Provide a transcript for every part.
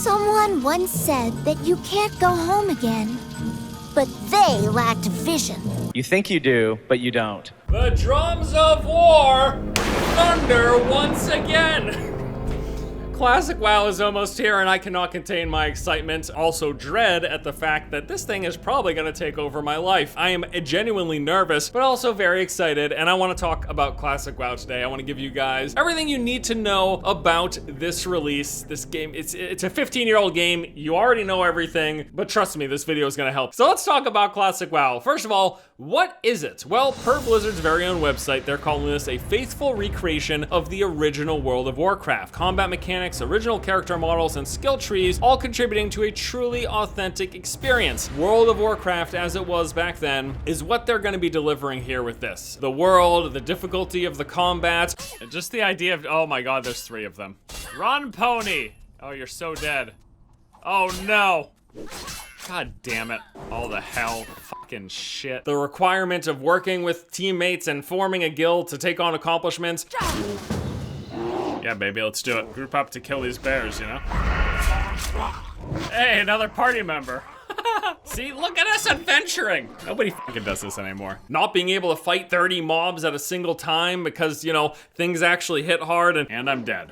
Someone once said that you can't go home again, but they lacked vision. You think you do, but you don't. The drums of war thunder once again. Classic WoW is almost here and I cannot contain my excitement, also dread at the fact that this thing is probably gonna take over my life. I am genuinely nervous, but also very excited, and I wanna talk about Classic WoW today. I wanna give you guys everything you need to know about this release. This game, it's a 15-year-old game. You already know everything, but trust me, this video is gonna help. So let's talk about Classic WoW. First of all, what is it? Well, per Blizzard's very own website, they're calling this a faithful recreation of the original World of Warcraft. Combat mechanics, original character models, and skill trees, all contributing to a truly authentic experience. World of Warcraft, as it was back then, is what they're gonna be delivering here with this. The world, the difficulty of the combat, and just the idea of, oh my god, there's 3 of them. Run, pony! Oh, you're so dead. Oh no! God damn it. All the hell. Fucking shit. The requirement of working with teammates and forming a guild to take on accomplishments. Yeah, baby, let's do it. Group up to kill these bears, you know? Hey, another party member. See, look at us adventuring. Nobody fucking does this anymore. Not being able to fight 30 mobs at a single time because, you know, things actually hit hard and I'm dead.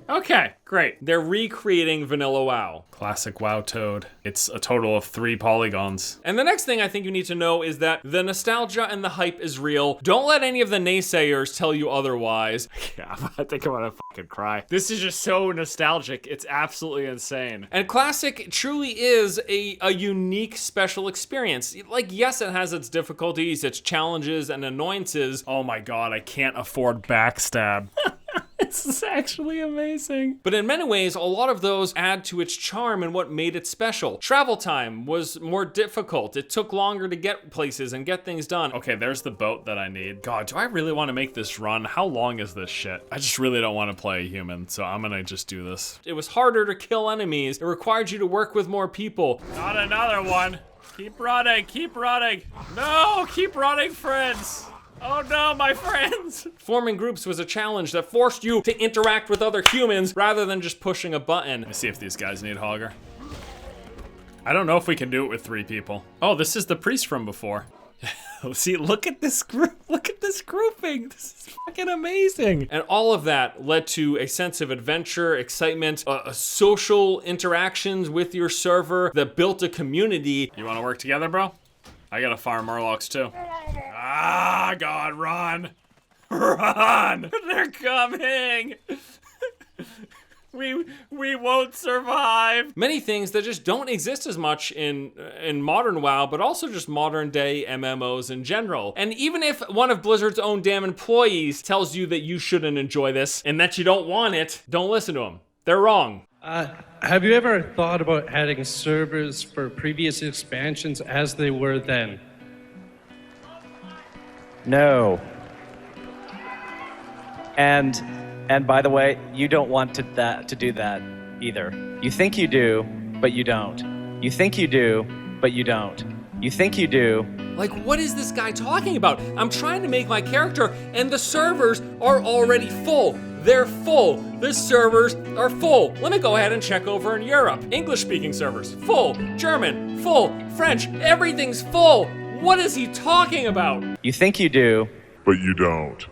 Okay, great. They're recreating Vanilla WoW. Classic WoW Toad. It's a total of 3 polygons. And the next thing I think you need to know is that the nostalgia and the hype is real. Don't let any of the naysayers tell you otherwise. Yeah, I think I'm gonna fucking cry. This is just so nostalgic. It's absolutely insane. And Classic truly is a unique special experience. Like, yes, it has its difficulties, its challenges, and annoyances. Oh my god, I can't afford backstab. This is actually amazing. But in many ways, a lot of those add to its charm and what made it special. Travel time was more difficult. It took longer to get places and get things done. Okay, there's the boat that I need. God, do I really want to make this run? How long is this shit? I just really don't want to play a human, so I'm gonna just do this. It was harder to kill enemies. It required you to work with more people. Not another one. Keep running, keep running. No, keep running, friends. Oh no, my friends! Forming groups was a challenge that forced you to interact with other humans rather than just pushing a button. Let me see if these guys need Hogger. I don't know if we can do it with 3 people. Oh, this is the priest from before. See, look at this group. Look at this grouping. This is fucking amazing. And all of that led to a sense of adventure, excitement, social interactions with your server that built a community. You wanna work together, bro? I gotta farm Murlocs too. Ah, God, run! Run! They're coming! We won't survive. Many things that just don't exist as much in modern WoW, but also just modern day MMOs in general. And even if one of Blizzard's own damn employees tells you that you shouldn't enjoy this and that you don't want it, don't listen to them. They're wrong. Have you ever thought about adding servers for previous expansions as they were then? No. And by the way, you don't want to do that either. You think you do, but you don't. You think you do, but you don't. You think you do. Like, what is this guy talking about? I'm trying to make my character and the servers are already full. They're full. The servers are full. Let me go ahead and check over in Europe. English-speaking servers, full. German, full. French, everything's full. What is he talking about? You think you do, but you don't.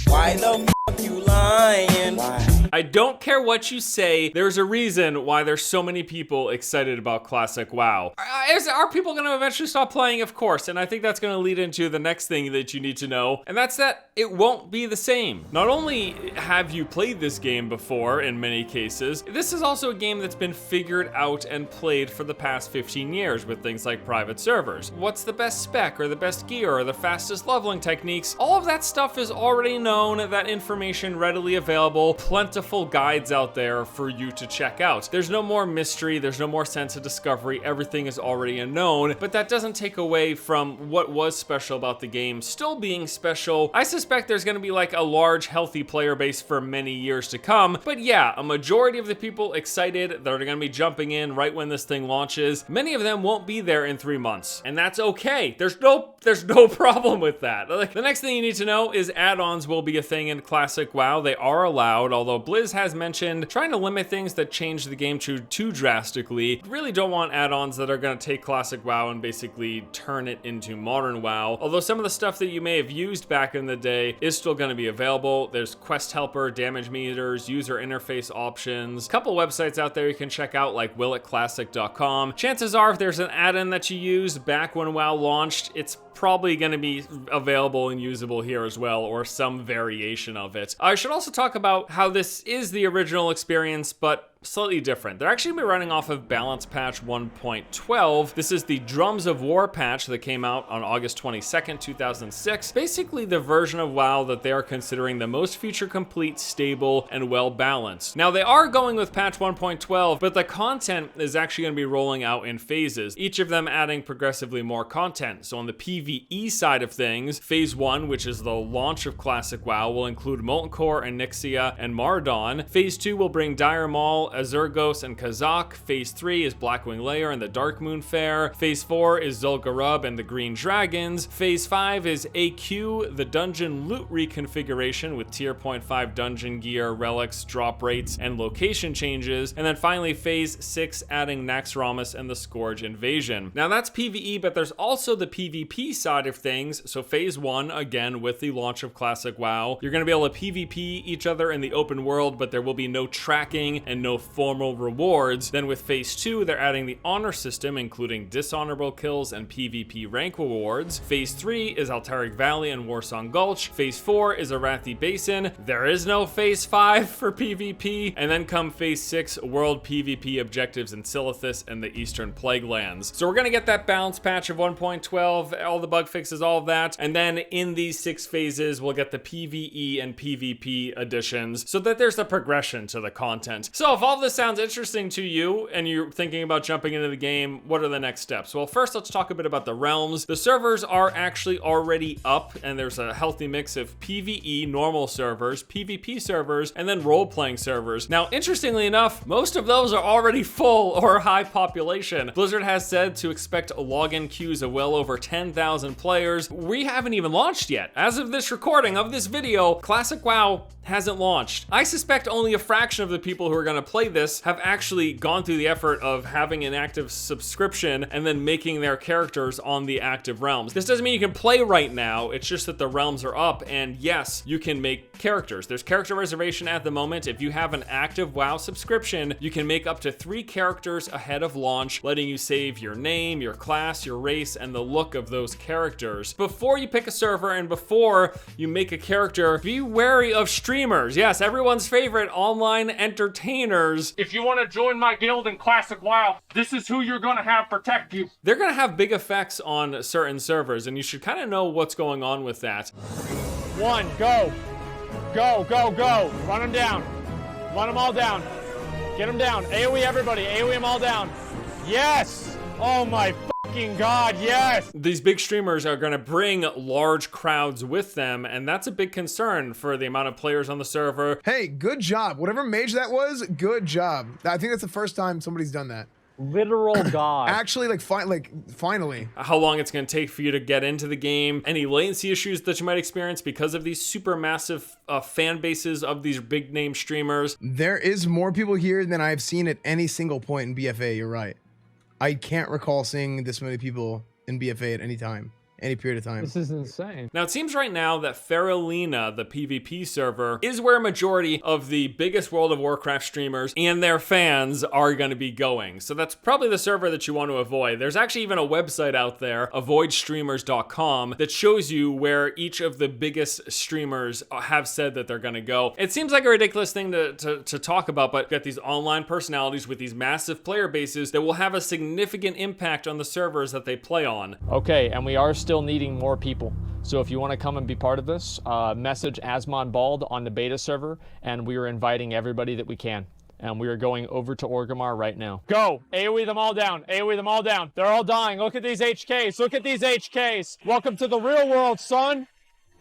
Why the f you lying? Why? I don't care what you say, there's a reason why there's so many people excited about Classic WoW. Are people gonna eventually stop playing? Of course, and I think that's gonna lead into the next thing that you need to know, and that's that it won't be the same. Not only have you played this game before, in many cases, this is also a game that's been figured out and played for the past 15 years with things like private servers. What's the best spec, or the best gear, or the fastest leveling techniques? All of that stuff is already known, that information readily available, plentiful guides out there for you to check out. There's no more mystery, there's no more sense of discovery, everything is already known, but that doesn't take away from what was special about the game still being special. I suspect there's gonna be like a large, healthy player base for many years to come, but yeah, a majority of the people excited that are gonna be jumping in right when this thing launches, many of them won't be there in 3 months, and that's okay. There's no problem with that. Like, the next thing you need to know is add-ons will be a thing in Classic WoW. They are allowed, although Blizz has mentioned trying to limit things that change the game too drastically. Really don't want add-ons that are going to take classic WoW and basically turn it into modern WoW. Although some of the stuff that you may have used back in the day is still going to be available. There's quest helper, damage meters, user interface options, a couple websites out there you can check out like willetclassic.com. Chances are if there's an add-in that you used back when WoW launched, it's probably going to be available and usable here as well, or some variation of it. I should also talk about how this is the original experience, but slightly different. They're actually going to be running off of balance patch 1.12. This is the Drums of War patch that came out on August 22nd, 2006. Basically the version of WoW that they are considering the most feature complete, stable, and well balanced. Now they are going with patch 1.12, but the content is actually going to be rolling out in phases, each of them adding progressively more content. So on the PvE side of things, phase 1, which is the launch of classic WoW, will include Molten Core, Onyxia, and Mardon. Phase 2 will bring Dire Maul, Azurgos, and Kazakh. Phase 3 is Blackwing Lair and the Darkmoon Fair. Phase 4 is Zul'Gurub and the Green Dragons. Phase 5 is AQ, the dungeon loot reconfiguration with tier 0.5 dungeon gear, relics, drop rates, and location changes. And then finally Phase 6 adding Naxxramas and the Scourge Invasion. Now that's PvE, but there's also the PvP side of things. So phase 1, again with the launch of classic WoW, you're going to be able to PvP each other in the open world, but there will be no tracking and no formal rewards. Then with phase 2, they're adding the honor system, including dishonorable kills and PvP rank rewards. Phase 3 is Altaric Valley and Warsong Gulch. Phase 4 is Arathi Basin. There is no phase 5 for PvP. And then come phase 6, world PvP objectives in Silithus and the Eastern Plague Lands. So we're gonna get that balance patch of 1.12, all the bug fixes, all of that. And then in these 6 phases, we'll get the PvE and PvP additions so that there's a progression to the content. So if all this sounds interesting to you and you're thinking about jumping into the game, what are the next steps? Well, first let's talk a bit about the realms. The servers are actually already up, and there's a healthy mix of PvE normal servers, PvP servers, and then role-playing servers. Now, interestingly enough, most of those are already full or high population. Blizzard has said to expect login queues of well over 10,000 players. We haven't even launched yet. As of this recording of this video, Classic WoW hasn't launched. I suspect only a fraction of the people who are gonna play this have actually gone through the effort of having an active subscription and then making their characters on the active realms. This doesn't mean you can play right now, it's just that the realms are up, and yes, you can make characters. There's character reservation at the moment. If you have an active WoW subscription, you can make up to 3 characters ahead of launch, letting you save your name, your class, your race, and the look of those characters. Before you pick a server and before you make a character, be wary of streamers. Yes, everyone's favorite online entertainers. If you want to join my guild in Classic WoW, this is who you're going to have protect you. They're going to have big effects on certain servers, and you should kind of know what's going on with that. 1, go. Go, go, go. Run them down. Run them all down. Get them down. AoE everybody. AoE them all down. Yes! Oh my fucking god, yes! These big streamers are going to bring large crowds with them, and that's a big concern for the amount of players on the server. Hey, good job. Whatever mage that was, good job. I think that's the first time somebody's done that. Literal god. Actually, finally. How long it's going to take for you to get into the game, any latency issues that you might experience because of these super massive fan bases of these big name streamers. There is more people here than I've seen at any single point in BFA, you're right. I can't recall seeing this many people in BFA at any time. Any period of time. This is insane. Now, it seems right now that Faralina, the PvP server, is where a majority of the biggest World of Warcraft streamers and their fans are going to be going. So that's probably the server that you want to avoid. There's actually even a website out there, avoidstreamers.com, that shows you where each of the biggest streamers have said that they're going to go. It seems like a ridiculous thing to talk about, but you got these online personalities with these massive player bases that will have a significant impact on the servers that they play on. Okay, and we are still needing more people. So if you want to come and be part of this, message Asmon Bald on the beta server, and we are inviting everybody that we can. And we are going over to Orgrimmar right now. Go! AoE them all down! AoE them all down! They're all dying! Look at these HKs! Look at these HKs! Welcome to the real world, son!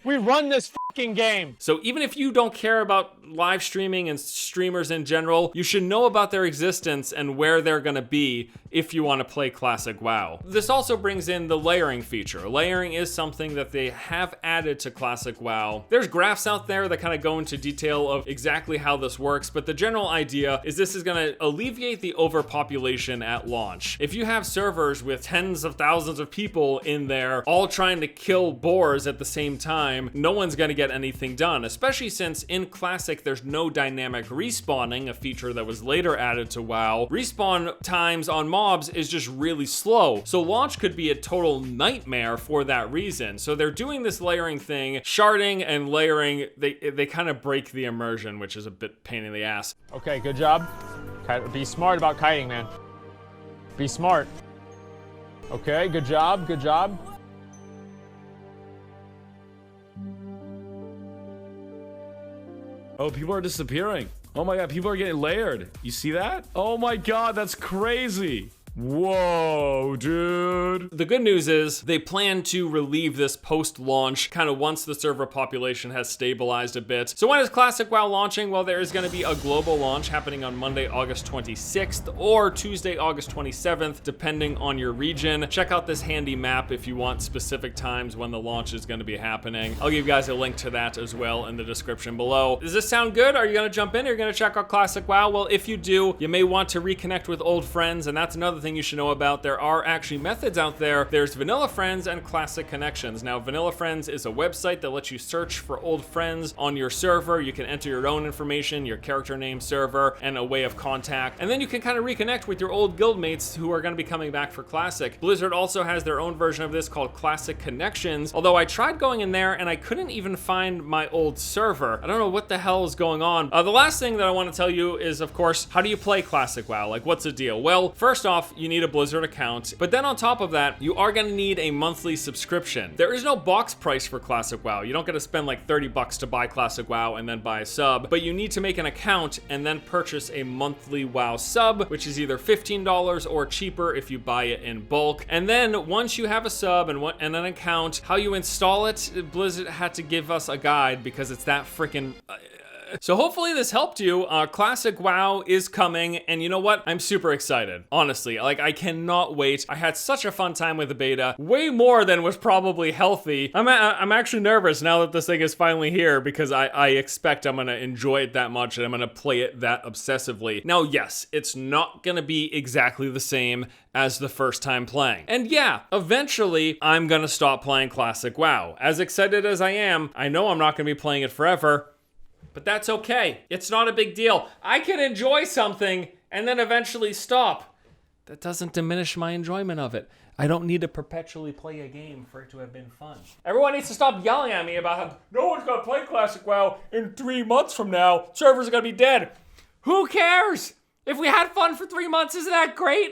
We run this fucking game. So even if you don't care about live streaming and streamers in general, you should know about their existence and where they're gonna be if you want to play classic WoW. This also brings in the layering feature. Layering is something that they have added to classic WoW. There's graphs out there that kind of go into detail of exactly how this works, but the general idea is this is gonna alleviate the overpopulation at launch. If you have servers with tens of thousands of people in there all trying to kill boars at the same time, no one's gonna get anything done, especially since in classic there's no dynamic respawning, a feature that was later added to WoW. Respawn times on mobs is just really slow, so launch could be a total nightmare for that reason. So they're doing this layering thing, sharding and layering, they kind of break the immersion, which is a bit pain in the ass. Okay, good job. Be smart about kiting, man. Be smart. Okay, good job, good job. Oh, people are disappearing. Oh my God, people are getting layered. You see that? Oh my God, that's crazy. Whoa, dude. The good news is they plan to relieve this post-launch kind of once the server population has stabilized a bit. So when is Classic WoW launching? Well, there is going to be a global launch happening on Monday, August 26th or Tuesday, August 27th, depending on your region. Check out this handy map if you want specific times when the launch is going to be happening. I'll give you guys a link to that as well in the description below. Does this sound good? Are you going to jump in? Are you going to check out Classic WoW? Well, if you do, you may want to reconnect with old friends, and that's another thing you should know about. There are actually methods out there. There's Vanilla Friends and Classic Connections. Now, Vanilla Friends is a website that lets you search for old friends on your server. You can enter your own information, your character name, server, and a way of contact. And then you can kind of reconnect with your old guildmates who are going to be coming back for Classic. Blizzard also has their own version of this called Classic Connections, although I tried going in there and I couldn't even find my old server. I don't know what the hell is going on. The last thing that I want to tell you is, of course, how do you play Classic WoW? Like, what's the deal? Well, first off, you need a Blizzard account, but then on top of that, you are going to need a monthly subscription. There is no box price for Classic WoW. You don't get to spend like 30 bucks to buy Classic WoW and then buy a sub, but you need to make an account and then purchase a monthly WoW sub, which is either $15 or cheaper if you buy it in bulk. And then once you have a sub and an account, how you install it, Blizzard had to give us a guide because it's that freaking... So hopefully this helped you. Classic WoW is coming, and you know what? I'm super excited. Honestly, like, I cannot wait. I had such a fun time with the beta, way more than was probably healthy. I'm actually nervous now that this thing is finally here because I expect I'm gonna enjoy it that much and I'm gonna play it that obsessively. Now, yes, it's not gonna be exactly the same as the first time playing. And yeah, eventually I'm gonna stop playing Classic WoW. As excited as I am, I know I'm not gonna be playing it forever. But that's okay. It's not a big deal. I can enjoy something and then eventually stop. That doesn't diminish my enjoyment of it. I don't need to perpetually play a game for it to have been fun. Everyone needs to stop yelling at me about how no one's gonna play Classic WoW in 3 months from now. Servers are gonna be dead. Who cares? If we had fun for 3 months, isn't that great?